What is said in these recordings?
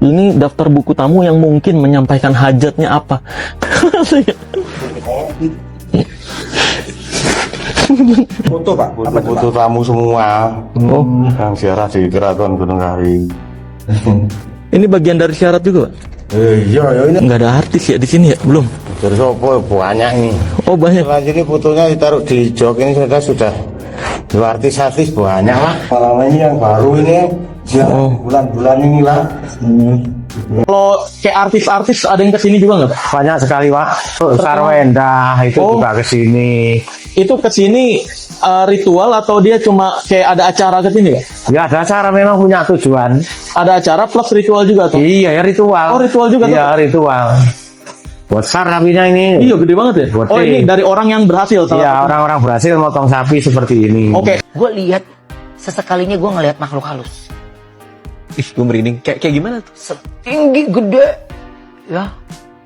Ini daftar buku tamu yang mungkin menyampaikan hajatnya apa. Foto Pak, foto tamu semua. Oh, Yang ziarah di Keraton Gunung Karing. ini bagian dari syarat juga, Pak? Iya, ya ini. Nggak ada artis ya di sini ya? Belum? Dari sopo banyak nih. Oh, banyak. Selanjutnya fotonya ditaruh di jok ini sudah dua artis-artis banyak lah. Malam ini yang baru ini bulan-bulan ini lah. Kalau kayak artis-artis ada yang kesini juga nggak, Pak? Banyak sekali Pak. Sarwenda itu juga kesini. Itu kesini ritual atau dia cuma kayak ada acara kesini, Pak? Ya ada acara, memang punya tujuan. Ada acara plus ritual juga tuh? Iya ya ritual. Oh, ritual juga tuh? Iya ritual. Besar sapinya ini. Iya, gede banget ya? Gede. Oh, ini dari orang yang berhasil? Iya, orang-orang berhasil motong sapi seperti ini. Oke. Gue lihat sesekalinya gue ngelihat makhluk halus. Ih, gue merinding. Kayak gimana tuh? Setinggi gede. Ya.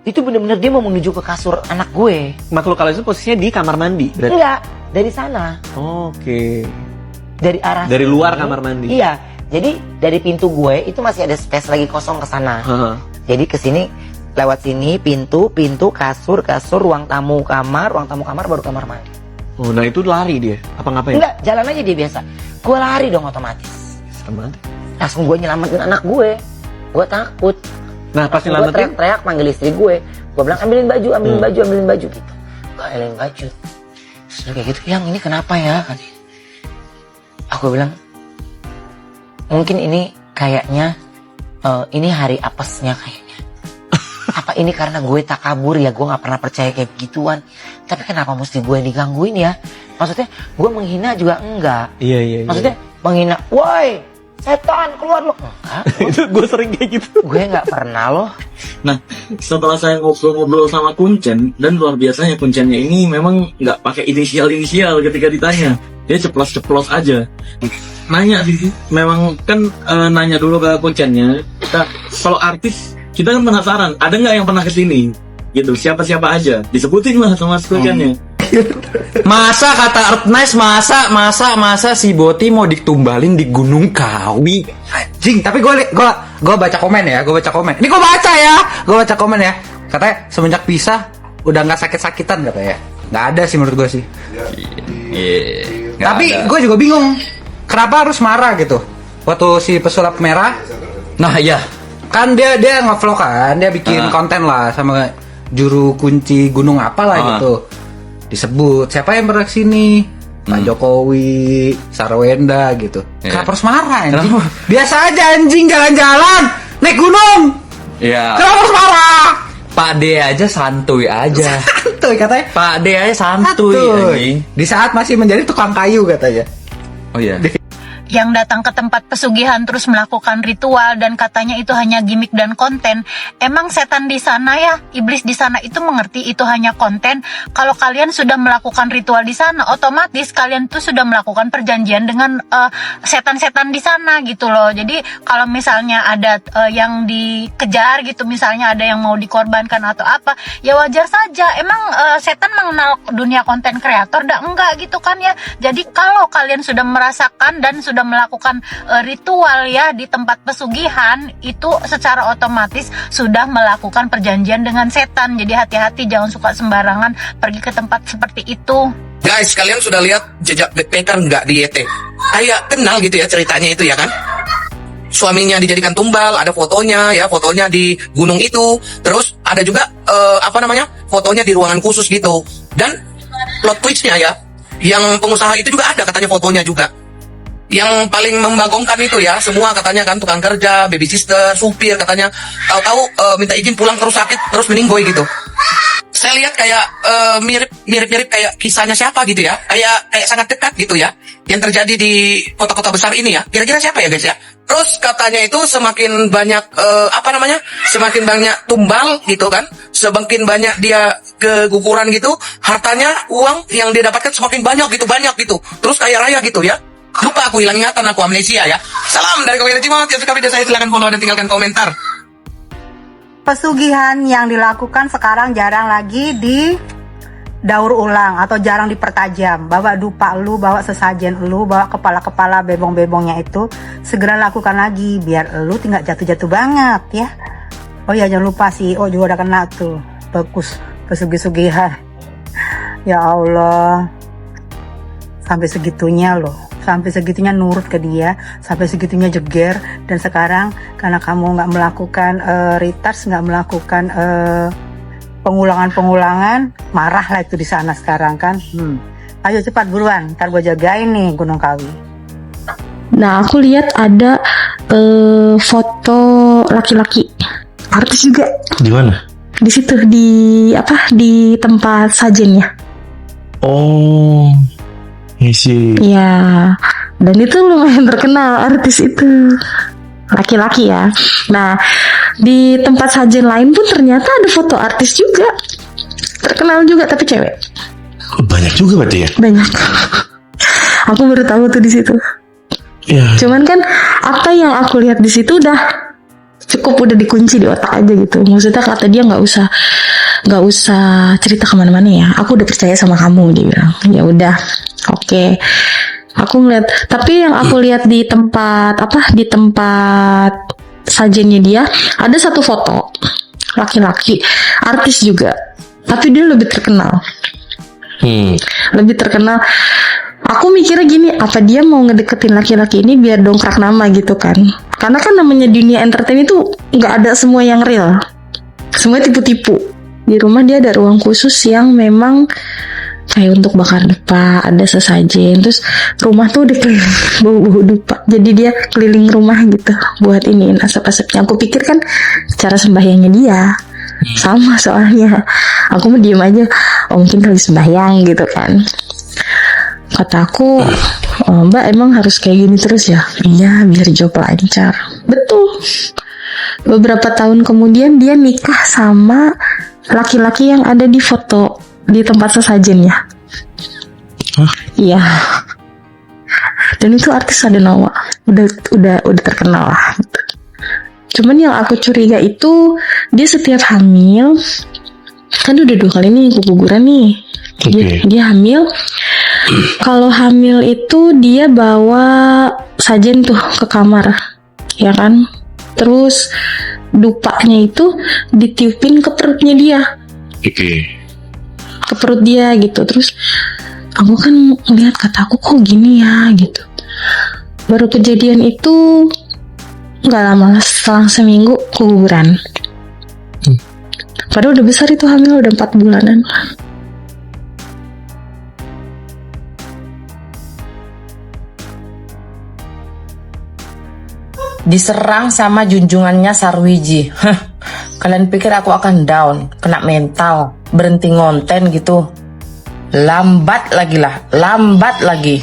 Itu bener-bener dia mau menuju ke kasur anak gue. Makhluk halus itu posisinya di kamar mandi? Berarti? Enggak, dari sana. Oke. Dari arah Dari luar kamar mandi? Iya. Jadi dari pintu gue itu masih ada space lagi kosong ke sana. Jadi ke sini lewat sini pintu, kasur, ruang tamu kamar baru kamar mandi. Oh, nah itu lari dia? Apa ngapain? Enggak, jalan aja dia biasa. Gue lari dong otomatis. Sama. Langsung gue nyelamatin anak gue. Gue takut. Nah, pas Gue nyelamatin? teriak-teriak manggil istri gue. Gue bilang ambilin baju gitu. Gue ambilin baju. Terus dia kayak gitu, yang ini kenapa ya? Aku bilang, mungkin ini kayaknya ini hari apesnya kayaknya. Apa ini karena gue takabur ya, gue nggak pernah percaya kayak begituan. Tapi kenapa mesti gue digangguin ya? Maksudnya gue menghina juga enggak. Iya. Maksudnya menghina, woi setan keluar lo. Enggak. Itu gue sering kayak gitu. Gue nggak pernah loh. Nah, setelah saya ngobrol-ngobrol sama Kuncen, dan luar biasanya Kuncennya ini memang nggak pakai inisial ketika ditanya. Dia ceplos-ceplos aja. Nanya sih, memang kan nanya dulu ke Kuncennya. Kalau artis, kita kan penasaran, ada nggak yang pernah kesini? Gitu, siapa-siapa aja. Disebutin lah sama Kuncennya. Masa kata Earthnice, masa si Boti mau ditumbalin di Gunung Kawi, anjing. Tapi gue baca komen ya, ini gue baca komen ya, katanya semenjak pisah udah nggak sakit-sakitan katanya. Nggak ada sih menurut gue sih. Tapi gue juga bingung kenapa harus marah gitu waktu si pesulap merah. Nah ya kan dia nge-vlog kan, dia bikin konten lah sama juru kunci gunung apalah gitu. Disebut siapa yang pernah kesini, Pak Jokowi, Sarwenda gitu. Kenapa harus marah anjing? Biasa aja anjing, jalan-jalan naik gunung. Iya. Kenapa harus marah? Pak D aja santuy aja. Santuy katanya. Pak D aja santuy anjing. Di saat masih menjadi tukang kayu katanya. Oh iya. Yang datang ke tempat pesugihan terus melakukan ritual dan katanya itu hanya gimmick dan konten. Emang setan di sana ya, iblis di sana itu mengerti itu hanya konten. Kalau kalian sudah melakukan ritual di sana, otomatis kalian tuh sudah melakukan perjanjian dengan setan-setan di sana gitu loh. Jadi kalau misalnya ada yang dikejar gitu, misalnya ada yang mau dikorbankan atau apa, ya wajar saja. Emang setan mengenal dunia konten kreator? Enggak gitu kan ya. Jadi kalau kalian sudah merasakan dan sudah melakukan ritual ya di tempat pesugihan, itu secara otomatis sudah melakukan perjanjian dengan setan. Jadi hati-hati, jangan suka sembarangan pergi ke tempat seperti itu. Guys, kalian sudah lihat jejak backpacker nggak di YT? Kayak kenal gitu ya ceritanya itu ya kan? Suaminya dijadikan tumbal, ada fotonya ya, fotonya di gunung itu. Terus ada juga fotonya di ruangan khusus gitu. Dan plot twistnya ya, yang pengusaha itu juga ada katanya fotonya juga. Yang paling membagongkan itu ya, semua katanya kan tukang kerja, baby sister, supir katanya tahu-tahu minta izin pulang terus sakit terus meninggoy gitu. Saya lihat kayak mirip-mirip kayak kisahnya siapa gitu ya, kayak sangat dekat gitu ya, yang terjadi di kota-kota besar ini ya. Kira-kira siapa ya guys ya? Terus katanya itu semakin banyak semakin banyak tumbal gitu kan, semakin banyak dia keguguran gitu, hartanya, uang yang dia dapatkan semakin banyak gitu, terus kaya raya gitu ya. Lupa aku, hilang ingatan aku, amnesia ya. Salam dari Komentar Cimot. Yang suka video saya silahkan follow dan tinggalkan komentar. Pesugihan yang dilakukan sekarang jarang lagi daur ulang atau jarang dipertajam. Bawa dupa lu, bawa sesajen lu, bawa kepala-kepala bebong-bebongnya itu, segera lakukan lagi biar lu tidak jatuh-jatuh banget ya. Oh ya, jangan lupa CEO juga udah kena tuh, bagus, pesugihan. Ya Allah, sampai segitunya loh, sampai segitunya nurut ke dia, sampai segitunya jeger. Dan sekarang karena kamu nggak melakukan retouch, nggak melakukan pengulangan, marah lah itu di sana sekarang kan. Ayo cepat buruan, ntar gue jagain nih Gunung Kawi. Nah, aku lihat ada foto laki-laki artis juga Di mana? di situ, di tempat sajennya. Oh, isi. Ya, dan itu lumayan terkenal artis itu, laki-laki ya. Nah, di tempat sajen lain pun ternyata ada foto artis juga, terkenal juga tapi cewek. Banyak juga berarti ya? Banyak. Aku baru tahu tuh di situ. Ya. Cuman kan apa yang aku lihat di situ udah dikunci di otak aja gitu. Maksudnya kata dia nggak usah cerita kemana-mana ya. Aku udah percaya sama kamu, dia bilang. Ya udah, oke. Aku ngeliat. Tapi yang aku lihat di tempat sajennya dia ada satu foto laki-laki artis juga. Tapi dia lebih terkenal. Lebih terkenal. Aku mikirnya gini, apa dia mau ngedeketin laki-laki ini biar dongkrak nama gitu kan? Karena kan namanya dunia entertain itu nggak ada semua yang real, semua tipu-tipu. Di rumah dia ada ruang khusus yang memang kayak untuk bakar dupa, ada sesajen, terus rumah tuh udah keliling bau-bau dupa. Jadi dia keliling rumah gitu buat iniin asap-asapnya. Aku pikir kan cara sembahyangnya dia sama, soalnya aku mau diem aja, mungkin kali sembahyang gitu kan. Kata aku, Mbak emang harus kayak gini terus ya? Iya, biar job lancar. Betul. Beberapa tahun kemudian dia nikah sama laki-laki yang ada di foto di tempat sesajennya. Iya. Dan itu artis ada nama, udah terkenal lah. Cuman yang aku curiga itu dia setiap hamil, kan udah 2 kali nih keguguran nih. Dia hamil. Kalau hamil itu dia bawa sajen tuh ke kamar, ya kan? Terus dupanya itu ditiupin ke perutnya dia, ke perut dia gitu. Terus aku kan ngeliat, kataku kok gini ya gitu. Baru kejadian itu nggak lama, selang seminggu keguguran. Padahal udah besar itu, hamil udah 4 bulanan. Diserang sama junjungannya Sarwiji. Kalian pikir aku akan down, kena mental, berhenti ngonten gitu? Lambat lagi.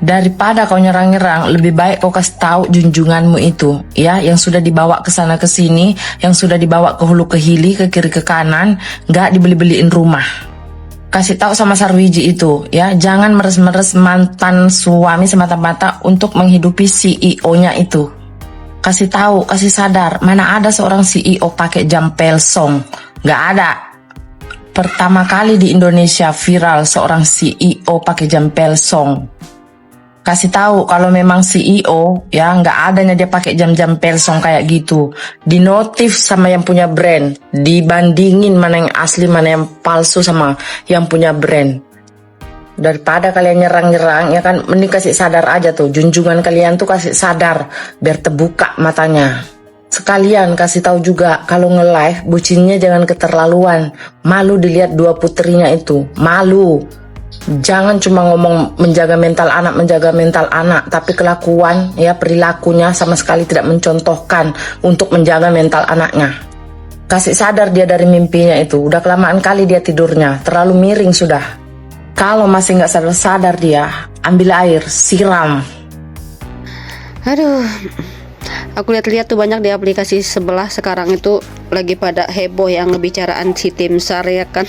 Daripada kau nyerang-nyerang, lebih baik kau kasih tahu junjunganmu itu, ya, yang sudah dibawa ke sana ke sini, yang sudah dibawa ke hulu ke hili, ke kiri ke kanan, nggak dibeli-beliin rumah. Kasih tahu sama Sarwiji itu, ya, jangan meres-meres mantan suami semata-mata untuk menghidupi CEO-nya itu. Kasih tahu, kasih sadar, mana ada seorang CEO pakai jam Pelsong? Nggak ada. Pertama kali di Indonesia viral seorang CEO pakai jam Pelsong. Kasih tahu kalau memang CEO, ya, nggak adanya dia pakai jam-jam Pelsong kayak gitu. Dinotif sama yang punya brand, dibandingin mana yang asli mana yang palsu sama yang punya brand. Daripada kalian nyerang-nyerang, ya kan, mending kasih sadar aja tuh, junjungan kalian tuh kasih sadar biar terbuka matanya. Sekalian kasih tahu juga kalau nge-live bucinnya jangan keterlaluan. Malu dilihat 2 puterinya itu, malu. Jangan cuma ngomong menjaga mental anak, tapi kelakuan, ya, perilakunya sama sekali tidak mencontohkan untuk menjaga mental anaknya. Kasih sadar dia dari mimpinya itu, udah kelamaan kali dia tidurnya, terlalu miring sudah. Kalau masih nggak sadar-sadar dia, ambil air, siram. Aduh, aku lihat-lihat tuh banyak di aplikasi sebelah sekarang itu lagi pada heboh yang ngebicaraan si Tim SAR, ya kan.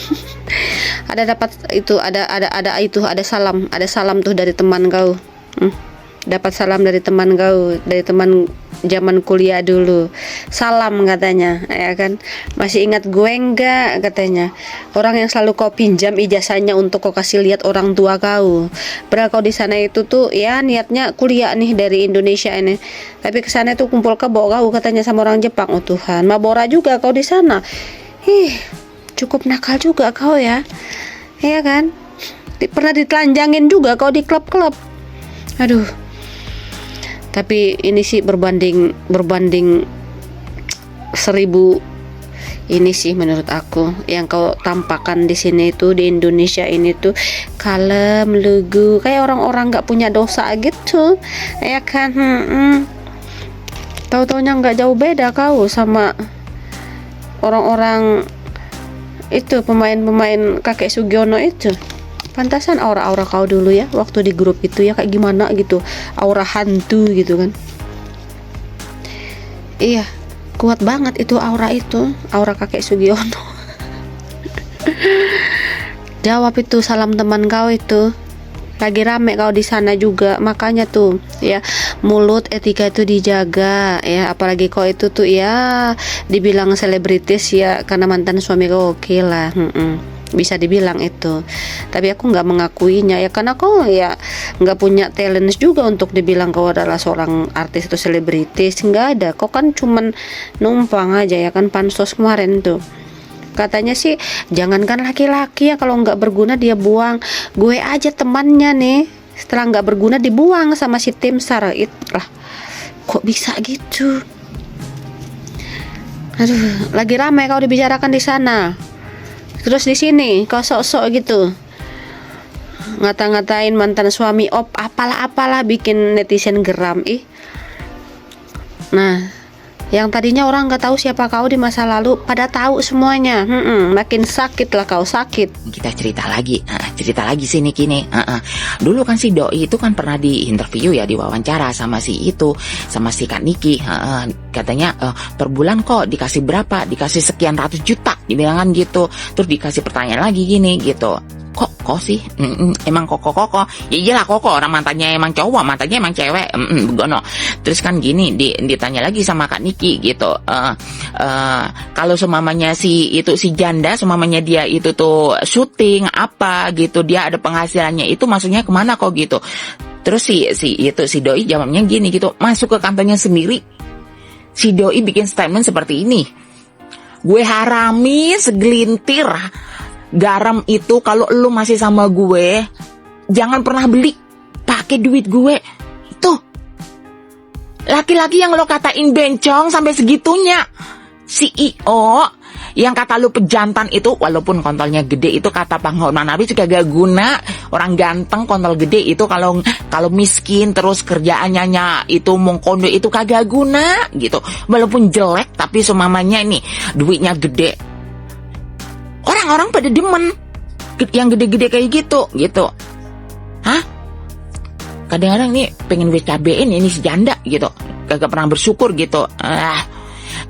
Ada salam tuh dari teman kau. Dapat salam dari teman kau, dari teman zaman kuliah dulu. Salam katanya, ya kan. Masih ingat gue enggak katanya. Orang yang selalu kau pinjam ijazahnya untuk kau kasih lihat orang tua kau. Padahal kau di sana itu tuh ya niatnya kuliah nih dari Indonesia ini. Tapi ke sana tuh kumpul kebo kau katanya sama orang Jepang. Oh Tuhan, mabora juga kau di sana. Cukup nakal juga kau ya. Iya kan? Pernah ditelanjangin juga kau di klub-klub. Aduh. Tapi ini sih berbanding 1000 ini sih menurut aku yang kau tampakkan di sini itu di Indonesia ini tuh kalem, lugu, kayak orang-orang nggak punya dosa gitu, ya kan? Tahu-taunya nggak jauh beda kau sama orang-orang itu pemain-pemain kakek Sugiono itu. Pantasan aura-aura kau dulu ya waktu di grup itu ya kayak gimana gitu, aura hantu gitu kan. Iya, kuat banget itu aura kakek Sugiono. Jawab itu salam teman kau itu. Lagi rame kau di sana juga, makanya tuh ya mulut etika itu dijaga ya, apalagi kau itu tuh ya dibilang selebritis ya karena mantan suami kau oke lah. Bisa dibilang itu, tapi aku nggak mengakuinya ya karena kau ya nggak punya talent juga untuk dibilang kau adalah seorang artis atau selebritis. Nggak ada, kau kan cuman numpang aja ya kan. Pansos kemarin tuh katanya sih jangankan laki-laki ya kalau nggak berguna dia buang. Gue aja temannya nih setelah nggak berguna dibuang sama si tim SAR lah. Kok bisa gitu? Aduh, lagi ramai kau dibicarakan di sana. Terus di sini kau sok-sok gitu ngata-ngatain mantan suami apalah bikin netizen geram Nah, yang tadinya orang nggak tahu siapa kau di masa lalu pada tahu semuanya. Makin sakit lah kau sakit. Kita cerita lagi sini kini. Dulu kan si Doi itu kan pernah di interview ya, diwawancara sama si Kak Niki. Katanya per bulan kok dikasih berapa? Dikasih sekian ratus juta, dibilangan gitu. Terus dikasih pertanyaan lagi gini gitu. Kok sih? Emang kok ya iyalah kok orang mantannya emang cowok, mantannya emang cewek. Begono. Terus kan gini ditanya lagi sama Kak Niki gitu. Kalau semamanya si janda, semamanya dia itu tuh syuting apa gitu, dia ada penghasilannya itu maksudnya kemana kok gitu. Terus si Doi jawabnya gini gitu, masuk ke kantornya sendiri. Si Doi bikin statement seperti ini. Gue harami segelintir garam itu kalau lu masih sama gue, jangan pernah beli pakai duit gue. Tuh, laki-laki yang lo katain bencong sampai segitunya. CEO yang kata lu pejantan itu, walaupun kontolnya gede itu kata penghormatan Nabi juga gak guna. Orang ganteng kontol gede itu kalau miskin terus kerjaannya itu mengkondo itu kagak guna gitu. Walaupun jelek tapi semamanya ini duitnya gede. Orang-orang pada demen yang gede-gede kayak gitu. Hah? Kadang-kadang nih pengen gue cabein ini si janda gitu. Kagak pernah bersyukur gitu.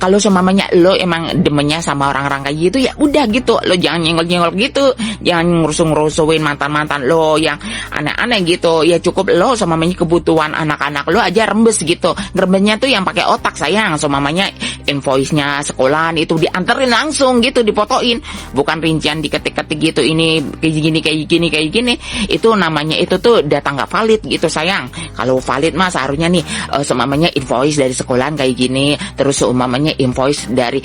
Kalau semamanya lo emang demennya sama orang-orang kayak gitu ya udah gitu, lo jangan nyenggol-nyenggol gitu, jangan ngerusuin mantan-mantan lo yang aneh-aneh gitu. Ya cukup lo semamanya kebutuhan anak-anak lo aja rembes gitu. Ngerembesnya tuh yang pakai otak sayang, semamanya invoice-nya sekolahan itu dianterin langsung gitu, dipotoin, bukan rincian diketik-ketik gitu. Ini kayak gini. Itu namanya itu tuh data nggak valid gitu sayang. Kalau valid mah seharusnya nih semamanya invoice dari sekolahan kayak gini, terus umamanya invoice dari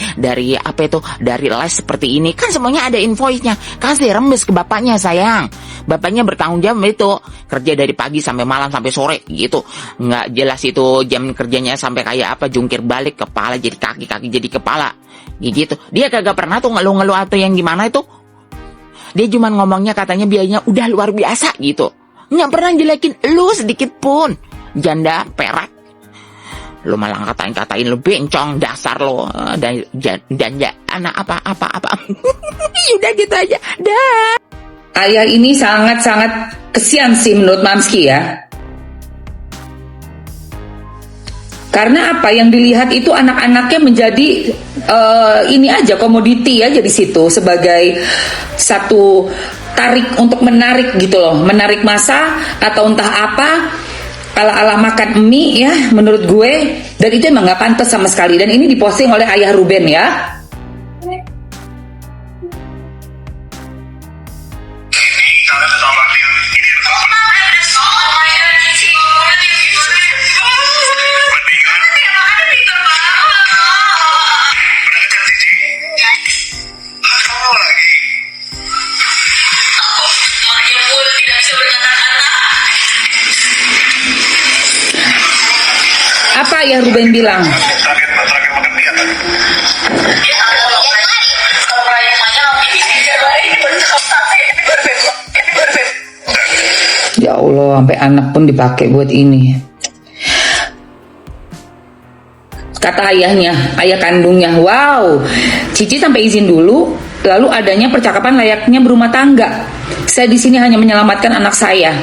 apa itu, dari les seperti ini kan semuanya ada invoice-nya. Kasih rembes ke bapaknya sayang. Bapaknya bertanggung jawab itu, kerja dari pagi sampai malam sampai sore gitu. Nggak jelas itu jam kerjanya sampai kayak apa, jungkir balik kepala jadi kaki jadi kepala gitu. Dia kagak pernah tuh ngeluh-ngeluh atau yang gimana itu. Dia cuma ngomongnya katanya biayanya udah luar biasa gitu. Nggak pernah jelekin lu sedikit pun. Janda perak. Lu malah katain lu bencong, dasar lo dan anak apa. Udah gitu aja. Dah. Ayah ini sangat-sangat kesian sih menurut Mamski ya. Karena apa yang dilihat itu anak-anaknya menjadi ini aja komoditi aja di situ sebagai satu tarik untuk menarik gitu loh, menarik massa atau entah apa. ala-ala makan mie ya menurut gue, dan itu emang nggak pantas sama sekali. Dan ini diposting oleh ayah Ruben ya. Apa ayah Ruben bilang? Ya Allah, sampai anak pun dipakai buat ini. Kata ayahnya, ayah kandungnya, wow, Cici sampai izin dulu, lalu adanya percakapan layaknya berumah tangga. Saya di sini hanya menyelamatkan anak saya.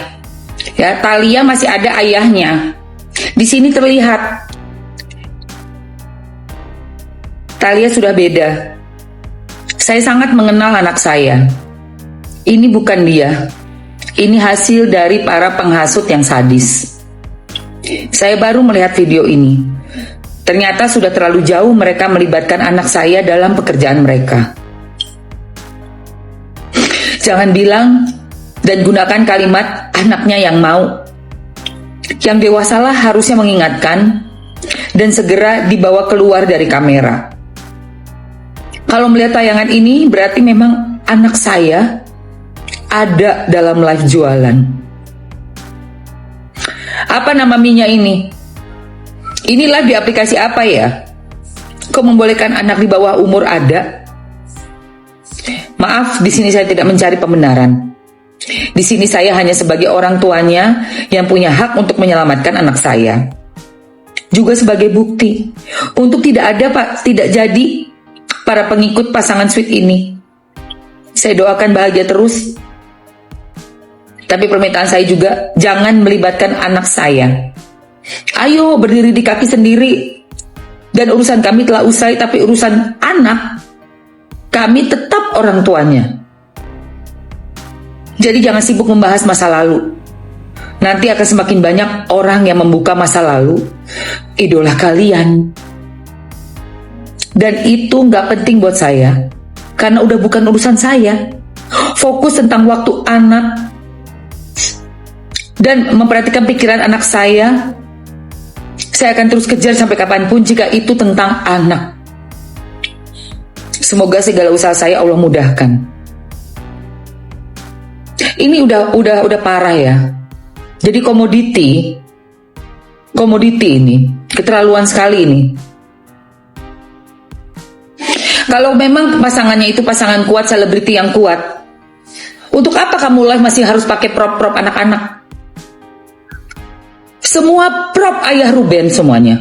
Ya, Thalia masih ada ayahnya. Di sini terlihat Thalia sudah beda. Saya sangat mengenal anak saya. Ini bukan dia. Ini hasil dari para penghasut yang sadis. Saya baru melihat video ini. Ternyata sudah terlalu jauh mereka melibatkan anak saya dalam pekerjaan mereka. Jangan bilang dan gunakan kalimat anaknya yang mau. Yang dewasalah harusnya mengingatkan dan segera dibawa keluar dari kamera. Kalau melihat tayangan ini berarti memang anak saya ada dalam live jualan. Apa nama minyak ini? Ini live di aplikasi apa ya? Kok membolehkan anak di bawah umur ada? Maaf, di sini saya tidak mencari pembenaran. Di sini saya hanya sebagai orang tuanya yang punya hak untuk menyelamatkan anak saya. Juga sebagai bukti untuk tidak jadi para pengikut pasangan sweet ini. Saya doakan bahagia terus. Tapi permintaan saya juga jangan melibatkan anak saya. Ayo berdiri di kaki sendiri. Dan urusan kami telah usai, tapi urusan anak kami tetap orang tuanya. Jadi jangan sibuk membahas masa lalu. Nanti akan semakin banyak orang yang membuka masa lalu idola kalian. Dan itu gak penting buat saya, karena udah bukan urusan saya. Fokus tentang waktu anak dan memperhatikan pikiran anak saya. Saya akan terus kejar sampai kapanpun jika itu tentang anak. Semoga segala usaha saya Allah mudahkan. Ini udah parah ya. Jadi komoditi ini keterlaluan sekali ini. Kalau memang pasangannya itu pasangan kuat, selebriti yang kuat, untuk apa kamu live masih harus pakai prop-prop anak-anak? Semua prop ayah Ruben semuanya.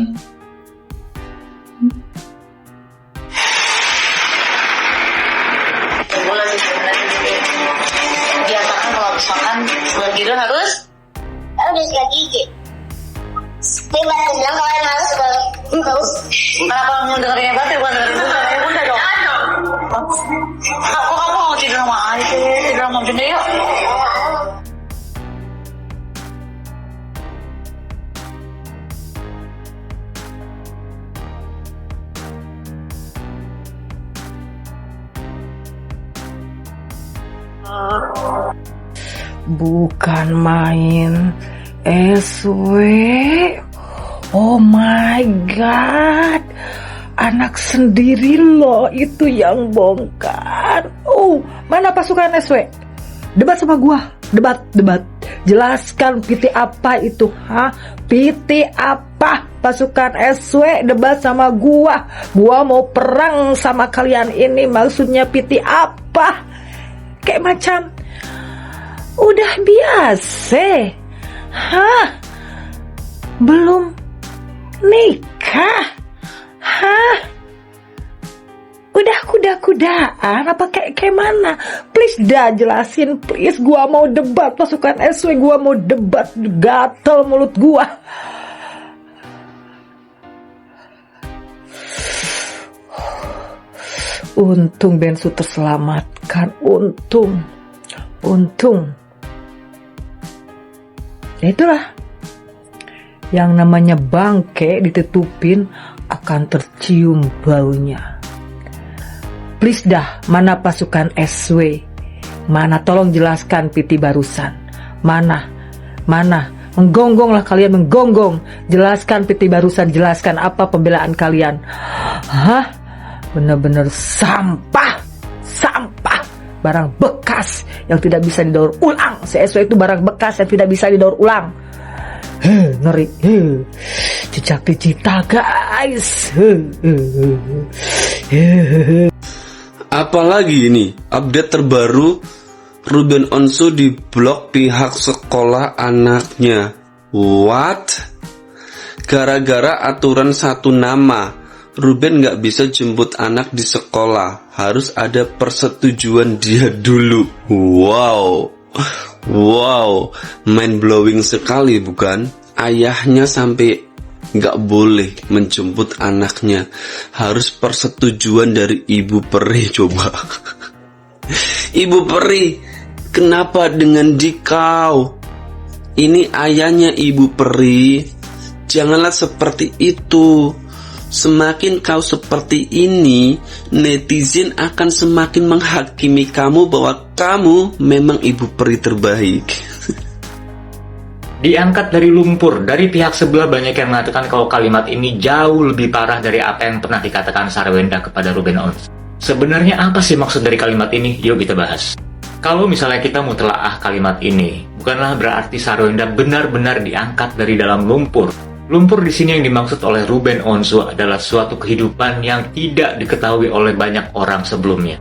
Biasakan kalau misalkan sebelum tidur harus sikat gigi. Bebas bilang kalau yang harus terus. Kenapa kamu dengerin bapak? Bukan dengerin bunda dong. Kamu mau tidur sama aja, tidur sama bunda yuk. Bukan main SW. Oh my god, anak sendiri loh itu yang bongkar. Oh, mana pasukan SW? Debat sama gua, debat. Jelaskan PT apa itu, PT apa? Pasukan SW debat sama gua. Gua mau perang sama kalian ini, maksudnya PT apa? Kayak macam udah biasa. Belum nikah. Udah kuda-kudaan apa kayak mana? Please dah jelasin, please. Gua mau debat pasukan SW, gua mau debat, gatel mulut gua. Untung Bensu terselamatkan, untung. Ya itulah. Yang namanya bangke ditutupin akan tercium baunya. Please dah, mana pasukan SW? Mana, tolong jelaskan PT barusan. Mana? Menggonggonglah kalian, menggonggong. Jelaskan PT barusan, jelaskan apa pembelaan kalian. Hah? Bener-bener sampah. Barang bekas yang tidak bisa didaur ulang. SW itu barang bekas yang tidak bisa didaur ulang. Ngeri. Jejak digital guys. Apalagi ini update terbaru, Ruben Onsu diblok pihak sekolah anaknya. What? Gara-gara aturan satu nama, Ruben gak bisa jemput anak di sekolah, harus ada persetujuan dia dulu. Wow, mind blowing sekali bukan? Ayahnya sampai gak boleh menjemput anaknya, harus persetujuan dari Ibu Peri. Coba Ibu Peri, kenapa dengan dikau? Ini ayahnya Ibu Peri. Janganlah seperti itu. Semakin kau seperti ini, netizen akan semakin menghakimi kamu bahwa kamu memang Ibu Peri terbaik. Diangkat dari lumpur. Dari pihak sebelah banyak yang mengatakan kalau kalimat ini jauh lebih parah dari apa yang pernah dikatakan Sarwenda kepada Ruben Onsu. Sebenarnya apa sih maksud dari kalimat ini? Yuk kita bahas. Kalau misalnya kita mau telaah kalimat ini, bukanlah berarti Sarwenda benar-benar diangkat dari dalam lumpur. Lumpur di sini yang dimaksud oleh Ruben Onsu adalah suatu kehidupan yang tidak diketahui oleh banyak orang sebelumnya.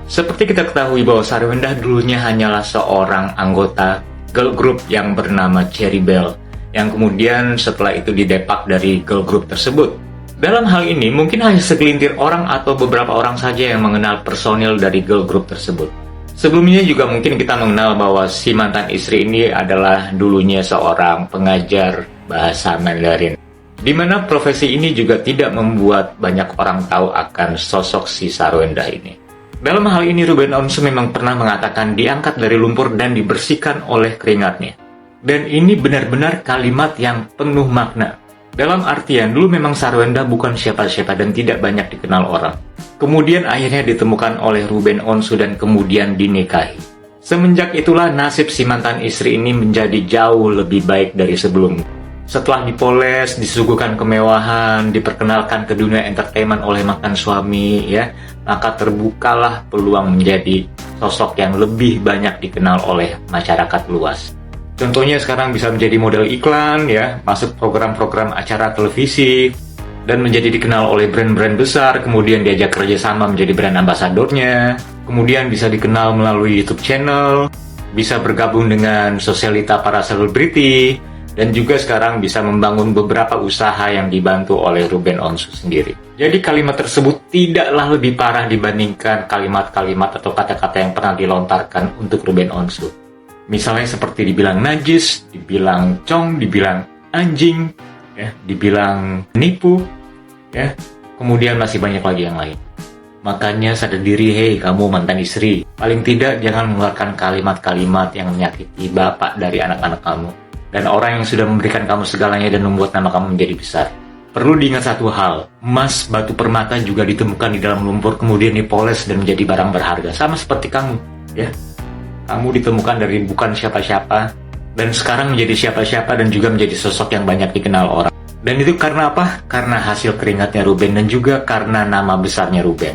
Seperti kita ketahui bahwa Sarwenda dulunya hanyalah seorang anggota girl group yang bernama Cherry Bell, yang kemudian setelah itu didepak dari girl group tersebut. Dalam hal ini mungkin hanya segelintir orang atau beberapa orang saja yang mengenal personil dari girl group tersebut. Sebelumnya juga mungkin kita mengenal bahwa si mantan istri ini adalah dulunya seorang pengajar bahasa Mandarin, di mana profesi ini juga tidak membuat banyak orang tahu akan sosok si Sarwenda ini. Dalam hal ini Ruben Onsu memang pernah mengatakan diangkat dari lumpur dan dibersihkan oleh keringatnya. Dan ini benar-benar kalimat yang penuh makna. Dalam artian dulu memang Sarwenda bukan siapa-siapa dan tidak banyak dikenal orang. Kemudian akhirnya ditemukan oleh Ruben Onsu dan kemudian dinikahi. Semenjak itulah nasib si mantan istri ini menjadi jauh lebih baik dari sebelumnya. Setelah dipoles, disuguhkan kemewahan, diperkenalkan ke dunia entertainment oleh mantan suami, ya, maka terbukalah peluang menjadi sosok yang lebih banyak dikenal oleh masyarakat luas. Contohnya sekarang bisa menjadi model iklan, ya, masuk program-program acara televisi, dan menjadi dikenal oleh brand-brand besar, kemudian diajak kerjasama menjadi brand ambasadornya, kemudian bisa dikenal melalui YouTube channel, bisa bergabung dengan sosialita para selebriti, dan juga sekarang bisa membangun beberapa usaha yang dibantu oleh Ruben Onsu sendiri. Jadi kalimat tersebut tidaklah lebih parah dibandingkan kalimat-kalimat atau kata-kata yang pernah dilontarkan untuk Ruben Onsu. Misalnya seperti dibilang najis, dibilang cong, dibilang anjing, ya, dibilang nipu, ya, kemudian masih banyak lagi yang lain. Makanya sadar diri, hei kamu mantan istri, paling tidak jangan mengeluarkan kalimat-kalimat yang menyakiti bapak dari anak-anak kamu dan orang yang sudah memberikan kamu segalanya dan membuat nama kamu menjadi besar. Perlu diingat satu hal, emas, batu permata juga ditemukan di dalam lumpur kemudian dipoles dan menjadi barang berharga. Sama seperti kamu, ya. Kamu ditemukan dari bukan siapa-siapa dan sekarang menjadi siapa-siapa dan juga menjadi sosok yang banyak dikenal orang. Dan itu karena apa? Karena hasil keringatnya Ruben dan juga karena nama besarnya Ruben.